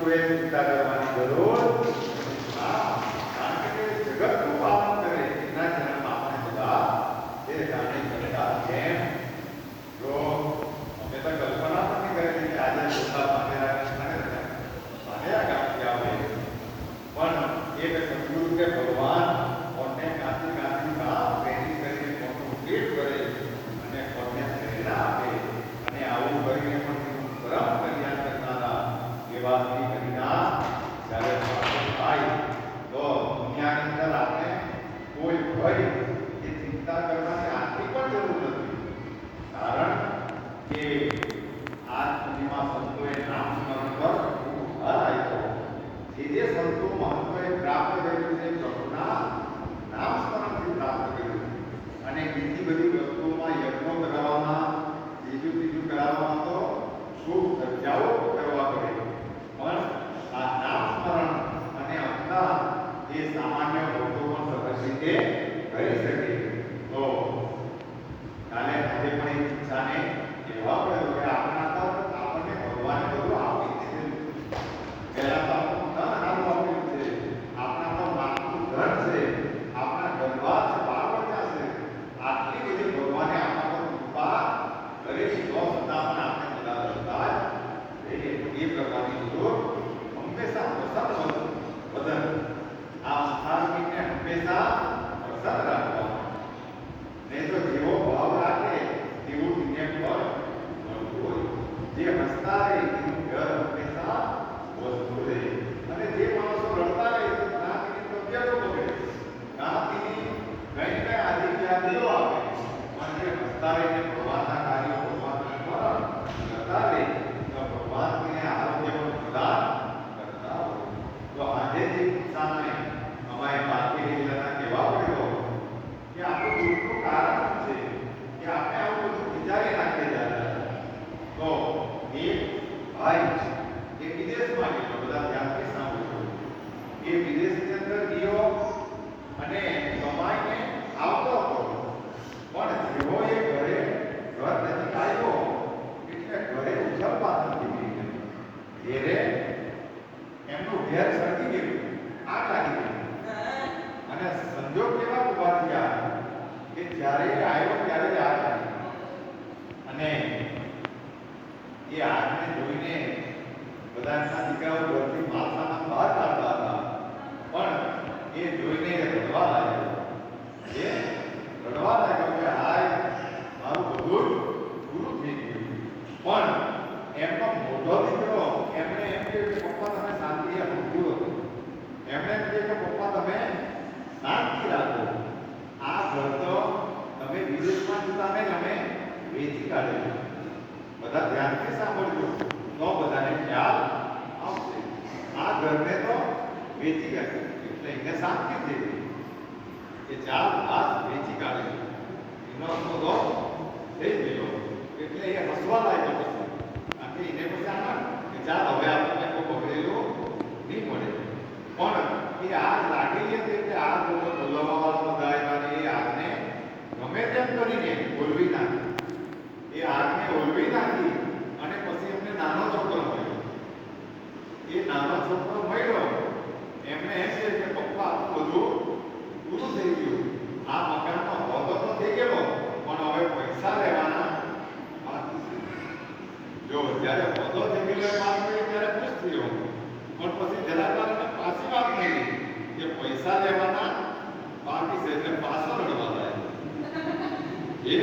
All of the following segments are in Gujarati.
સંતોએ ચિંતા કરવાની જરૂર કારણ કે જગતનું પાલન કરે એના જન્મ આપણે બધા એ જાણે કરતા કેમ જો અમે તો કલ્પના પણ નહીં કરી કે આજે જોતા પાનેરા ગામથી આવે પણ એક સદગુરુ કે ભગવાન કોને કાંતિ કામ પહેરી કરીને કોનું પેટ કરે અને કોને પ્રેરણા આપે અને આવું કરીને પણ પરમ કલ્યાણ કરનારા એવા શ્રી હરિનાથ જ્યારે થાય તો દુનિયાની અંદર આપણે કોઈ ભય એ ચિંતા કરવાની આટલી પણ જરૂર નથી કારણ કે આ સુધીમાં સંતોએ નામ સ્મરણ પર ખૂબ ભાર આપ્યો જે સંતો મહત્વએ પ્રાપ્ત કર્યું છે પ્રભુના નામ સ્મરણથી પ્રાપ્ત કર્યું અને બીજી બધી વસ્તુઓમાં યજ્ઞો કરાવવામાં બીજું કરાવવામાં તો શુભ ચર્ચાઓ કરવા પડે પણ આ નામ સ્મરણ અને અંતર એ સામાન્ય ભક્તો પણ સરસ રીતે કરી શકે તો કાલે આજે પણ એક ઈચ્છાને કહેવા પડે કે આપણા તો આપણને ભગવાને બધું આપી દીધેલું પહેલા તો આપણું ધન આવું આપ્યું છે આપણા તો માથું ધન છે આપણા ગર્ભા છે બાળ બચ્ચા છે આટલી બધી ભગવાને આપણા પર કૃપા કરેલી તો છતાં પણ આપણે બધા કરતા જ એ પ્રકારની જરૂર હંમેશા પ્રસન્ન વદન આ સ્થાનિકને હંમેશા પ્રસન્ન રાખવા નહીં તો જેવો ભાવ રાખે તેવું પુણ્ય ફળ મળતું હોય જે હસતા રહે તેનું ઘર હંમેશા વસતું રહે અને જે માણસો રડતા રહે તો જ્ઞાતિની તબિયતો બગડે જ્ઞાતિની કઈ આદિત્યાદિઓ આપે પણ જે હસતા રહીને ભગવાનના કાર્યો ભગવાનનું સ્મરણ કરતા રહે તો ભગવાન તેને આરોગ્ય પણ પ્રદાન કરતા હોય તો આજે જે કિસ્સાને અમારે પાર્ટી રેલાના કહેવા પડ્યો કે આપણું દુઃખનું કારણ છે કે આપણે આવું બધું વિચારી નાખીએ દાદા તો એક ભાઈ એ વિદેશમાં ગયો બધા ધ્યાનથી સાંભળજો એ વિદેશની અંદર ગયો અને કમાઈને આવતો હતો પણ જેવો એ ઘર નજીક આવ્યો એટલે ઘરે ઉછળ પાછળ નીકળી ગયું ઘેરે એમનું ઘેર સળગી ગયું આગ લાગી ગઈ અને સંજોગ કેવા ઉભા થયા કે જ્યારે આવ્યો ત્યારે જ આગ લાગી અને એ આગને જોઈને બધાના દીકરાઓ ઘરથી માલ સામાન બહાર કાઢતા હતા પણ એ જોઈને રડવા લાગ્યો કે હાય મારું બધું પૂરું થઈ ગયું પણ એમનો મોટો દીકરો એમણે એમ કહ્યું કે પપ્પા તમે શાંતિ સમજ્યું હતું એમણે એમ કહ્યું કે પપ્પા તમે શાંતિ રાખો આ ઘર તો તમે વિદેશમાં જતા ને અમે વેચી કાઢેલું બધા ધ્યાનથી સાંભળજો તો બધાને ખ્યાલ આવશે આ ઘરને તો વેચી કાઢ્યું એટલે એને શાંતિ થઈ ગઈ કે ચાલ આ વેચી કાઢેલું એનો તો થઈ ગયો એટલે એ હસવા લાગ્યો પછી કારણ કે એને પછી આનંદ કે ચાલ હવે આપણને કોઈ બગડેલું નહીં મળે પણ એ આગ લાગેલી હતી એટલે આગ બોલાવવાવાળા બધા આવ્યા એ આગને ગમે તેમ કરીને ઓલવી નાખી એ આગને ઓલવી નાખી અને પછી એમને નાનો છોકરો મળ્યો એ નાનો છોકરો મળ્યો એમને એમ છે કે પપ્પા આટલું બધું પૂરું થઈ ગયું આ મકાનનો હોદો તો થઈ ગયો પણ હવે પૈસા લેવાના બાકી છે જો જ્યારે હોદો થઈ ગયો વાત કરી ત્યારે ખુશ થયો પણ પછી જરાક વાર પાછી વાત મળી કે પૈસા લેવાના બાકી છે એટલે પાછો રડવા લાગ્યો એ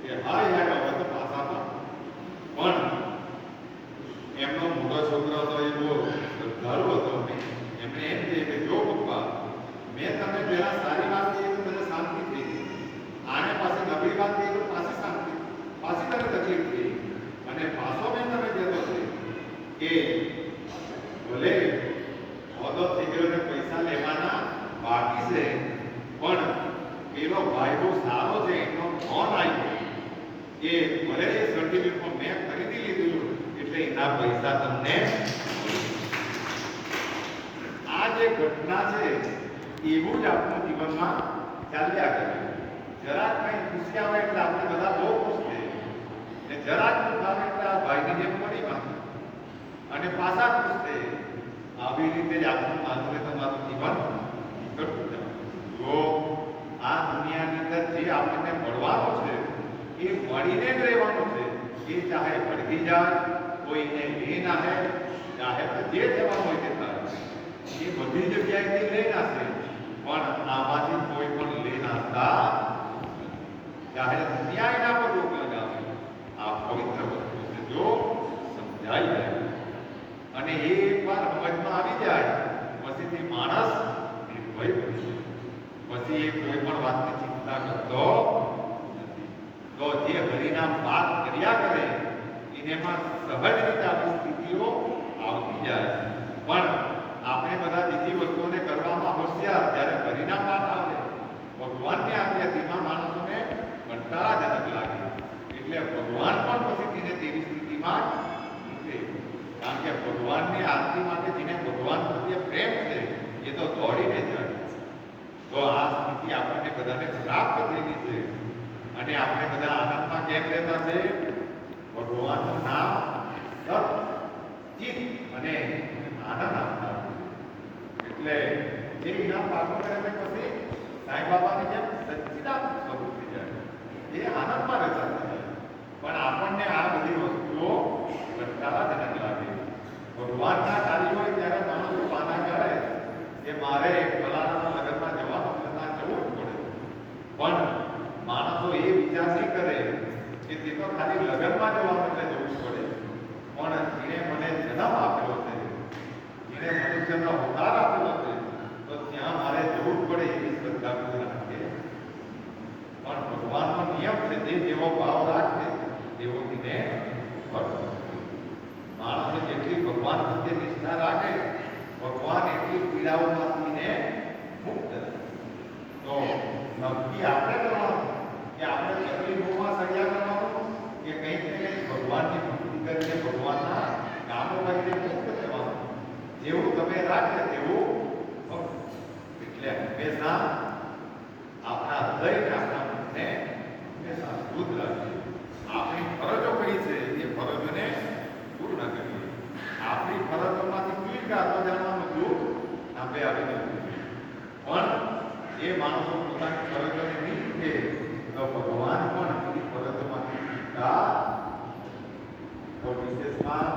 કે હા યાર હવે તો પાછા પણ એમનો મોટો છોકરો હતો એ બહુ શ્રદ્ધાળુ હતો એમણે એમ કહે કે જો પપ્પા મેં તમને પહેલા સારી વાત કહી તો મને શાંતિ થઈ ગઈ આને પાસે નબળી વાત કહી તો પાછી શાંતિ પાછી તમને તકલીફ થઈ અને પાછો મેં તમે કહેતો છે કે ભલે હોદો થઈ ગયો ને પૈસા લેવાના બાકી છે પણ પેલો ભાઈ બહુ સારો છે એનો ફોન આવ્યો કે ભલે એ સર્ટિફિકેટ મેં ખરીદી લીધું એટલે એના પૈસા તમને આ જે ઘટના છે એવું જ આપણું જીવનમાં ચાલ્યા કરે જરાક કંઈ ખુશી આવે એટલે આપણે બધા બહુ ખુશ થઈએ ને જરાક દુઃખ આવે એટલે આ ભાઈની જેમ પડી માંગે અને પાછા ખુશ થઈ. આવી રીતે જ આપણું માત્ર તમારું જીવન નીકળતું જાય. જો આ દુનિયાની અંદર જે આપણને મળવાનું છે એ મળીને જ રહેવાનું છે. એ ચાહે ભડકી જાય, કોઈને લે ના હે, ચાહે તો જે થવાનું હોય તે થાય. એ બધી જગ્યાએથી લઈ નાશે, પણ આમાંથી કોઈ પણ લઈ નાખતા ચાહે દુનિયા એના પર રોક લગાવે. આ પવિત્ર વસ્તુ છે. જો સમજાઈ જાય અને એ એકવાર સમજમાં આવી જાય પછીથી માણસ નિર્ભય બની જાય. પછી એ કોઈ પણ વાતની ચિંતા કરતો નથી. તો જે હરિનામ વાત કર્યા કરે એમાં સહજ રીતે આપણી સ્થિતિઓ આવતી જાય. પણ આપણે બધા બીજી વસ્તુઓને કરવામાં હોશિયાર, જ્યારે હરિનામ વાત આવે ભગવાનની આજ્ઞાથીમાં માણસોને કંટાળાજનક લાગે. એટલે ભગવાન પણ પછી તેને તેવી સ્થિતિમાં મૂકે. કારણ કે ભગવાનની આરતી માટે જેને ભગવાન પ્રત્યે પ્રેમ છે એ તો દોડીને જાય. તો આ સ્થિતિ આપણને બધાને પ્રાપ્ત થયેલી છે અને આપણે બધા આનંદમાં કેમ રહેતા છે? ભગવાનનું નામ સત ચિત્ત અને આનંદ આપતા. એટલે જે ઇનામ પાછું કરે છે પછી સાંઈ બાબાની જેમ સચ્ચિદાનંદ સ્વરૂપ થઈ જાય. એ આનંદમાં રહેતા થાય. પણ આપણને આ બધી વસ્તુઓ કંટાળાજનક લાગે. ભગવાનના કાર્યો હોય ત્યારે માણસો પાના કરે કે મારે ફલાણાના લગ્નમાં જવાનું છતાં જવું જ પડે. પણ માણસો એ વિચાર નહીં કરે કે તે તો ખાલી લગ્નમાં જવાનું એટલે જવું જ પડે. પણ જેણે મને જન્મ આપેલો છે, જેણે મનુષ્યનો અવતાર આપેલો છે, તો ત્યાં મારે જવું જ પડે એવી શ્રદ્ધા કોઈ રાખે. પણ ભગવાનનો નિયમ છે, તે જેવો ભાવ રાખે તેવો તેને ફળ. માણસે જેટલી ભગવાન પ્રત્યે નિષ્ઠા રાખે, ભગવાન એટલી પીડાઓમાંથી મુક્ત. તો નક્કી આપણે કરવાનું કે આપણે તકલીફોમાં સળિયા કરવાનું કે કંઈક ને કંઈક ભગવાનની ભક્તિ કરીને ભગવાનના કામો કરીને મુક્ત થવાનું. જેવું તમે રાખે તેવું ભક્ત. એટલે હંમેશા આપણા હૃદયને આપણા મનને હંમેશા શુદ્ધ રાખીએ. આપણી ફરજો કઈ છે એ ફરજોને પૂર્ણ કરીએ. આપણી ફરજોમાંથી કોઈ કાતો જાણવાનું દુઃખ આપણે આવી નથી. પણ જે માણસો પોતાની ફરજોને નહીં મૂકે તો ભગવાન પણ એની ફરજોમાંથી છૂટતા. તો વિશેષમાં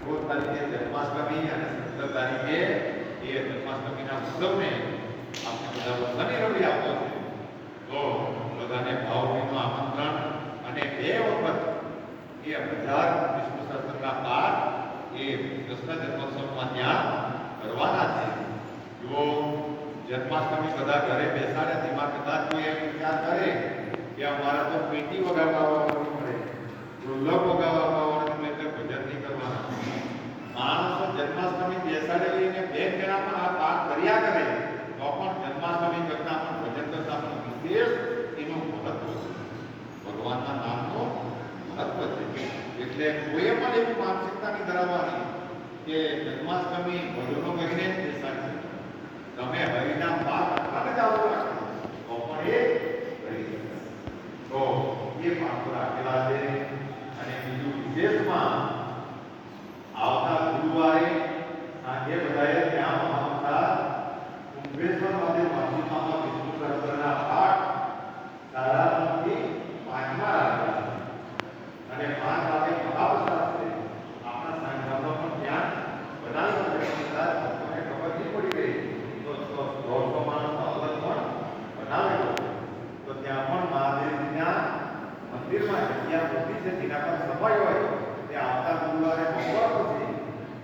16 તારીખે જન્માષ્ટમી અને 17 તારીખે એ જન્માષ્ટમીના ઉત્સવને આપણે બધા બધાને રડી આપો છે. તો બધાને ભાવભીનું આમંત્રણ અને 2 વખત એ 1000 વિષ્ણુ સહસ્ત્રના પાઠ એ કૃષ્ણ જન્મોત્સવમાં ત્યાં કરવાના છે. જો જન્માષ્ટમી બધા ઘરે બેસાડે તેમાં કદાચ કોઈ એમ વિચાર કરે કે અમારે તો પેટી વગાડવા આવવાની પડે, ઢોલક વગાડવા આવવાની એટલે ભજન નહીં કરવાના. માણસો જન્માષ્ટમી બેસાડેલી ને 2 જણા પણ આ પાઠ કર્યા કરે તો પણ જન્માષ્ટમી કરતા પણ ભજન કરતા પણ વિશેષ એનું મહત્વ છે. ભગવાનના નામનું મહત્વ છે. એટલે કોઈએ પણ એવી માનસિકતા નહીં ધરાવવાની કે જન્માષ્ટમી ભજનો કરીને જ બેસાડી શકે. તમે હરિનામ પાઠ અખાને જ આવો રાખો તો પણ એ કરી શકે. તો એ પાઠો રાખેલા છે. અને બીજું વિશેષમાં આવતા ગુરુવારે સાંજે બધાએ ત્યાં મહામંત્રા કુંભેશ્વર મહાદેવ વાંચીમાં વિષ્ણુ સહસ્ત્રના પાઠ સારાથી 5મા રાખેલા છે. અને 5 વાગે મહાપ્રસાદ છે. આપણા સાંજમાં પણ ત્યાં બનાવેલા છે. ભક્તોને ખબર નહીં પડી ગઈ તો 100 માણસનો અલગ પણ બનાવેલો છે. તો ત્યાં પણ મહાદેવજીના મંદિરમાં જગ્યા મોટી છે જેના પર સમય હોય તે આવતા ગુરુવારે બપોર પછી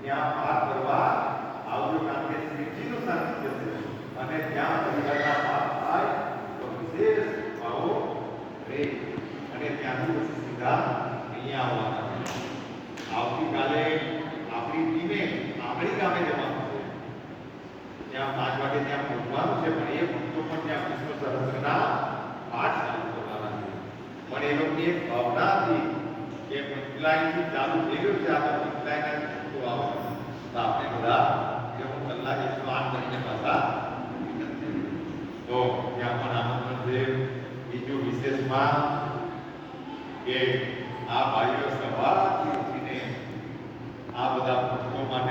ત્યાં પાઠ કરવા આવજો. કારણ કે શ્રીજીનું સાનિધ્ય છે અને ત્યાં પરિવારના પાઠ થાય તો વિશેષ ભાવો રહે. અને ત્યાંથી પછી સીધા અહીંયા આવવાના છે. આવતીકાલે આપણી ટીમે આંબળી ગામે જવાનું છે. ત્યાં 5 વાગે ત્યાં પહોંચવાનું છે. પણ એ ભક્તો પણ ત્યાં વિષ્ણુ સહસ્ત્રના પાઠ ચાલુ કરવાના છે. પણ એ લોકોની એક ભાવના હતી કે પિંપલાઈથી ચાલુ થઈ ગયું છે, આ તો પિંપલાઈના ભક્તો આવશે તો આપણે બધા જે હું કલાક 108 કરીને પાછા તો ત્યાં પણ આમંત્રણ છે. બીજું વિશેષમાં કે આ ભાઈઓ સવારથી ઉઠીને આ બધા ભક્તો માટે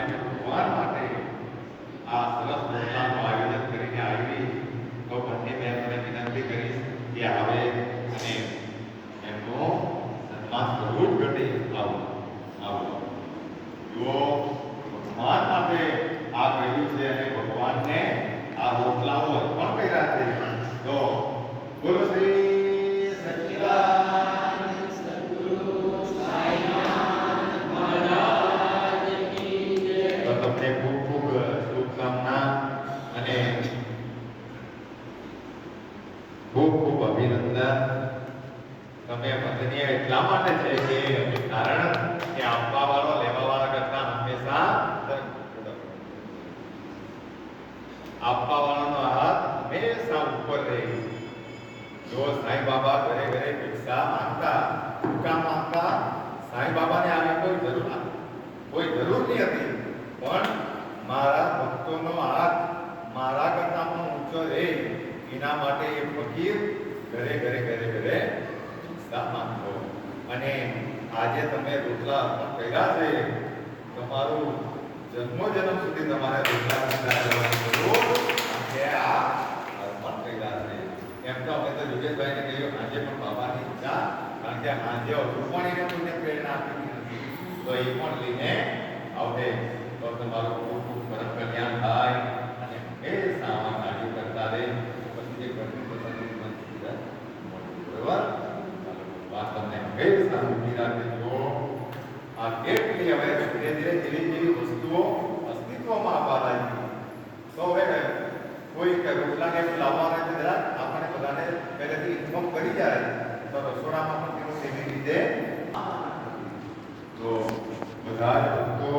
વંદનીય એટલા માટે છે કે કારણ કે આપવાવાળો લેવાવાળા કરતા હંમેશા આપવાવાળાનો હાથ હંમેશા ઉપર રહે. જો સાંઈ બાબા ઘરે ઘરે ભિક્ષા માંગતા, ભૂકા માંગતા, સાંઈ બાબાને આવી કોઈ જરૂર નહીં હતી, પણ મારા ભક્તોનો હાથ મારા કરતા પણ ઊંચો રહે એના માટે એ ફકીર ઘરે ઘરે ઘરે ઘરે ભિક્ષા માંગતો. અને આજે તમે રોટલા અર્પણ કર્યા છે, તમારું જન્મોજન્મ સુધી તમારે રોટલા કરવાની જરૂર કે આ અર્પણ કર્યા છે. એમ તો અમે તો યોગેશભાઈને કહ્યું આજે પણ બાબાની ઈચ્છા, કારણ કે આજે હજુ પણ એને કોઈને પ્રેરણા આપી નથી, તો એ પણ લઈને આવશે. તો તમારું ખૂબ ખૂબ પરમ કલ્યાણ થાય અને હંમેશા આવા કાર્યો કરતા રહે. પછી જે ઘરની પોતાની બરોબર વાત તમને હંમેશા મૂકી રાખે. જો આ કેટલી હવે ધીરે ધીરે જેવી વસ્તુઓ અસ્તિત્વમાં આવવા લાગી, તો હવે કોઈ કે રોટલાને લાવવાના છે જરા આપણે બધાને પહેલેથી ઇન્ફોર્મ કરી જાય તો રસોડામાં પણ તેનું કેવી રીતે તો બધા ભક્તો